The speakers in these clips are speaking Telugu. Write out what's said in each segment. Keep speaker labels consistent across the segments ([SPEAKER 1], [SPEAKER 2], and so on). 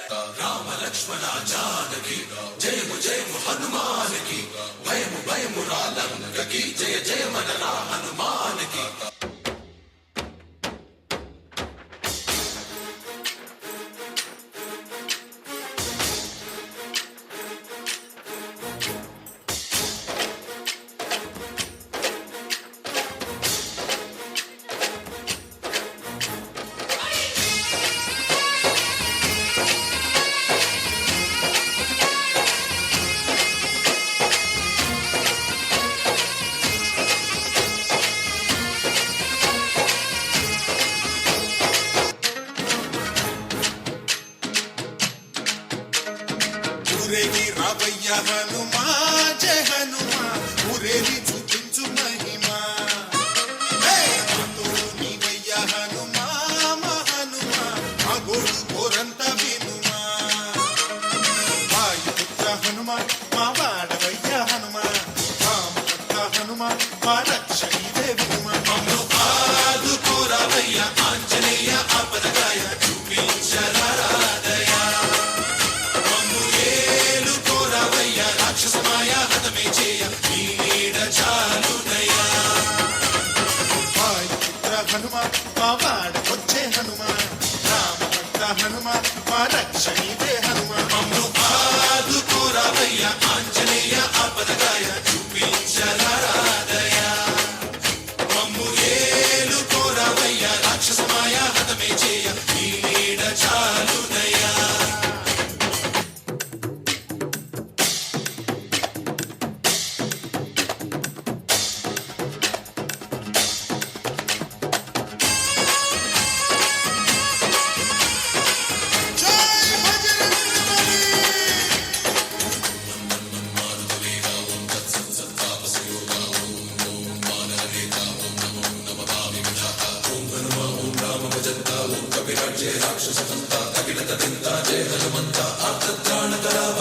[SPEAKER 1] రామ లక్ష్మణ జానకి జయము జయము హనుమానికి భయము భయము రాలంకకి జయ జయ మన రా హనుమానికి.
[SPEAKER 2] ఊరేగి రావయ్య హనుమా జయ హనుమా ఊరేగి చూపించు మహిమా నీవయ్య హనుమా మా హనుమా మా గోడు కోరంత వినుమా వాయుపుత్ర హనుమా మా వాడవయ్య హనుమా రామభక్త హనుమా మా రక్షణీవే వినుమా.
[SPEAKER 1] మమ్ము ఆదుకోరావయ్య ఆంజనేయ ఆపదగాయ చూపించరాదయ మమ్ము ఏలుకోరావయ్య రాక్షసమాయ హతమే చేయ నీ నీడ చాలునయ్యా.
[SPEAKER 2] వాయుపుత్ర హనుమా మా వాడకొచ్చే హనుమా రామభక్త హనుమా మా రక్షణీవే హనుమా.
[SPEAKER 1] మమ్ము ఆదుకోరావయ్య ఆంజనేయ ఆపదగాయ చూపించరాదయ మమ్ము ఏలుకోరావయ్య రాక్షసమాయ హతమే చేయ నీ నీడ చాలునయ్యా.
[SPEAKER 2] జై బజరంగబలి.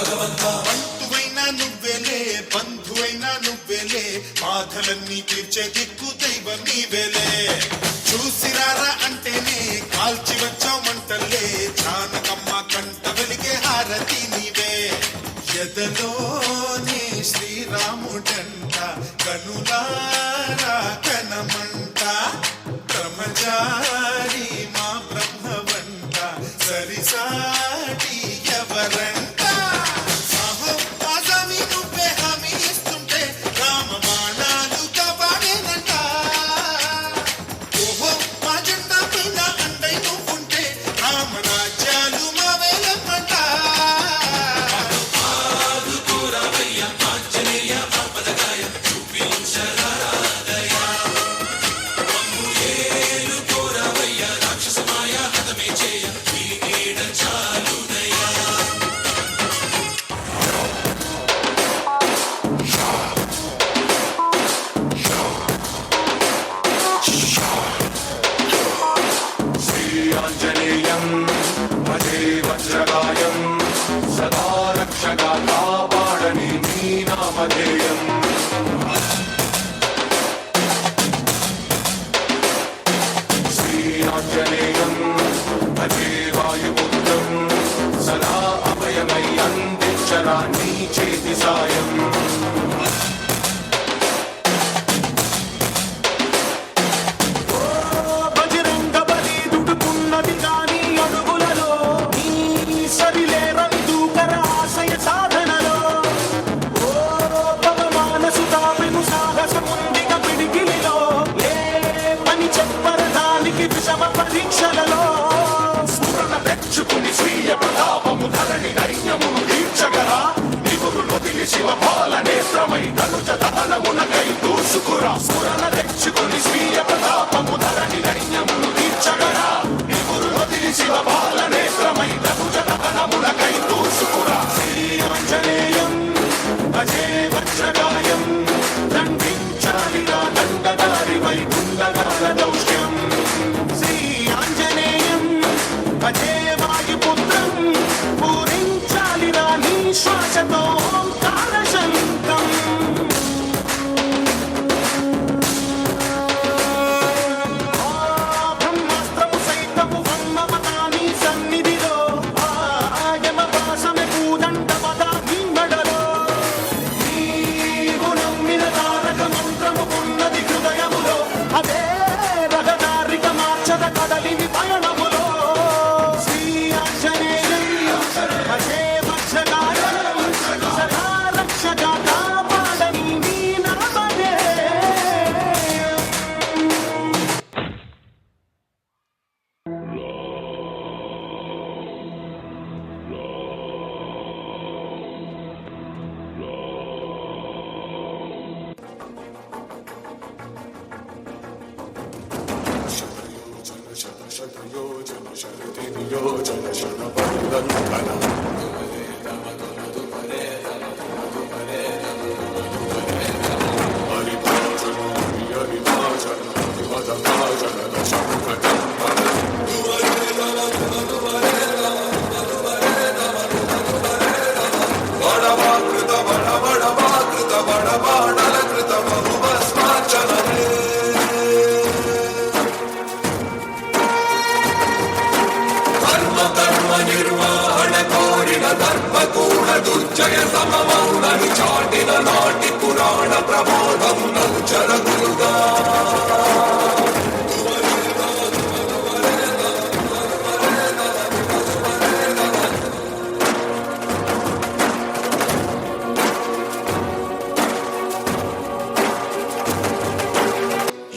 [SPEAKER 2] బంధువైనా నువ్వేలే బంధువైనా నువ్వేలే బాధలన్నీ తీర్చే దిక్కు దైవం నీవేలే. చూసిరారా అంటేనే కాల్చి వచ్చావు మంటల్లే జానకమ్మ కంట వెలిగే హారతి నీవే. ఎదలోనే శ్రీరాముడంట కనులారా కనమంట బ్రహ్మచారి మా బ్రహ్మవంట సరిసాటి ఎవరంట. సాహోపాసమి నువ్వే హామీ ఇస్తుంటే రామ బాణాలు కాపాడేనంట. ఓహో మా జెండా పైన అండై నువ్వుంటే రామరాజ్యాలు మా వేలమంట.
[SPEAKER 1] ఆదుకోరావయ్య ఆంజనేయ ఆపదగాయ చూపించరాదయ మమ్ము ఏలుకోరావయ్య రాక్షసమాయ హతమే చేయ నీ నీడ చాలునయ్యా.
[SPEAKER 3] శ్రీఆంజనేయం భజే వజ్రగాయం సదా రక్షగా కాపాడని నీ నామధేయం. శ్రీఆంజనేయం భజే వాయుపుత్రం సదా అభయమై అందించరా నీ చేతి సాయం. బజరంగబలి దుడుకున్నది గాని అడుగులలో నీ సరిలేరని దూకర ఆశయ సాధనలో. ఓ భగవానసు తాపెను సాహసముందిగ పిడికిలిలో ఏ పని చెప్పరదానికి విషమ పరీక్షలలో. స్ఫురణ తెచ్చుకుని స్వీయ ప్రతాపము ధరణి దైన్యమును తీర్చగరా నిగురులు వదిలి శివపాల నేత్రమై తనుజ దహనమునకై దూసుకురా. స్ఫురణ తెచ్చుకుని స్వీయ ప్రతాపము ధరణి దైన్యమును తీర్చగరా నిగురులు వదిలి శివపాల నేత్రమై తనుజ దహనమునకై దూసుకురా. శ్రీ ఆంజనేయం భజే వజ్రగాయం దండించాలిరా దండదారి వై గుండగాల దౌష్ట్యం. శ్రీ ఆంజనేయం భజే వాయుపుత్రం పూరించాలిరా నీ శ్వాసతో ఓంకారశంఖం. బ్రహ్మాస్త్రము సైతము బ్రహ్మవతాని సన్నిధిలో
[SPEAKER 1] సంయోజన శన పరిదంతన దుర్జయ సమమౌనని చాటిన నాటి పురాణ ప్రబోధం నలుచరగులుగా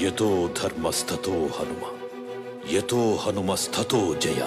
[SPEAKER 4] యతో ధర్మస్తతో హనుమ యతో హనుమస్తతో జయ.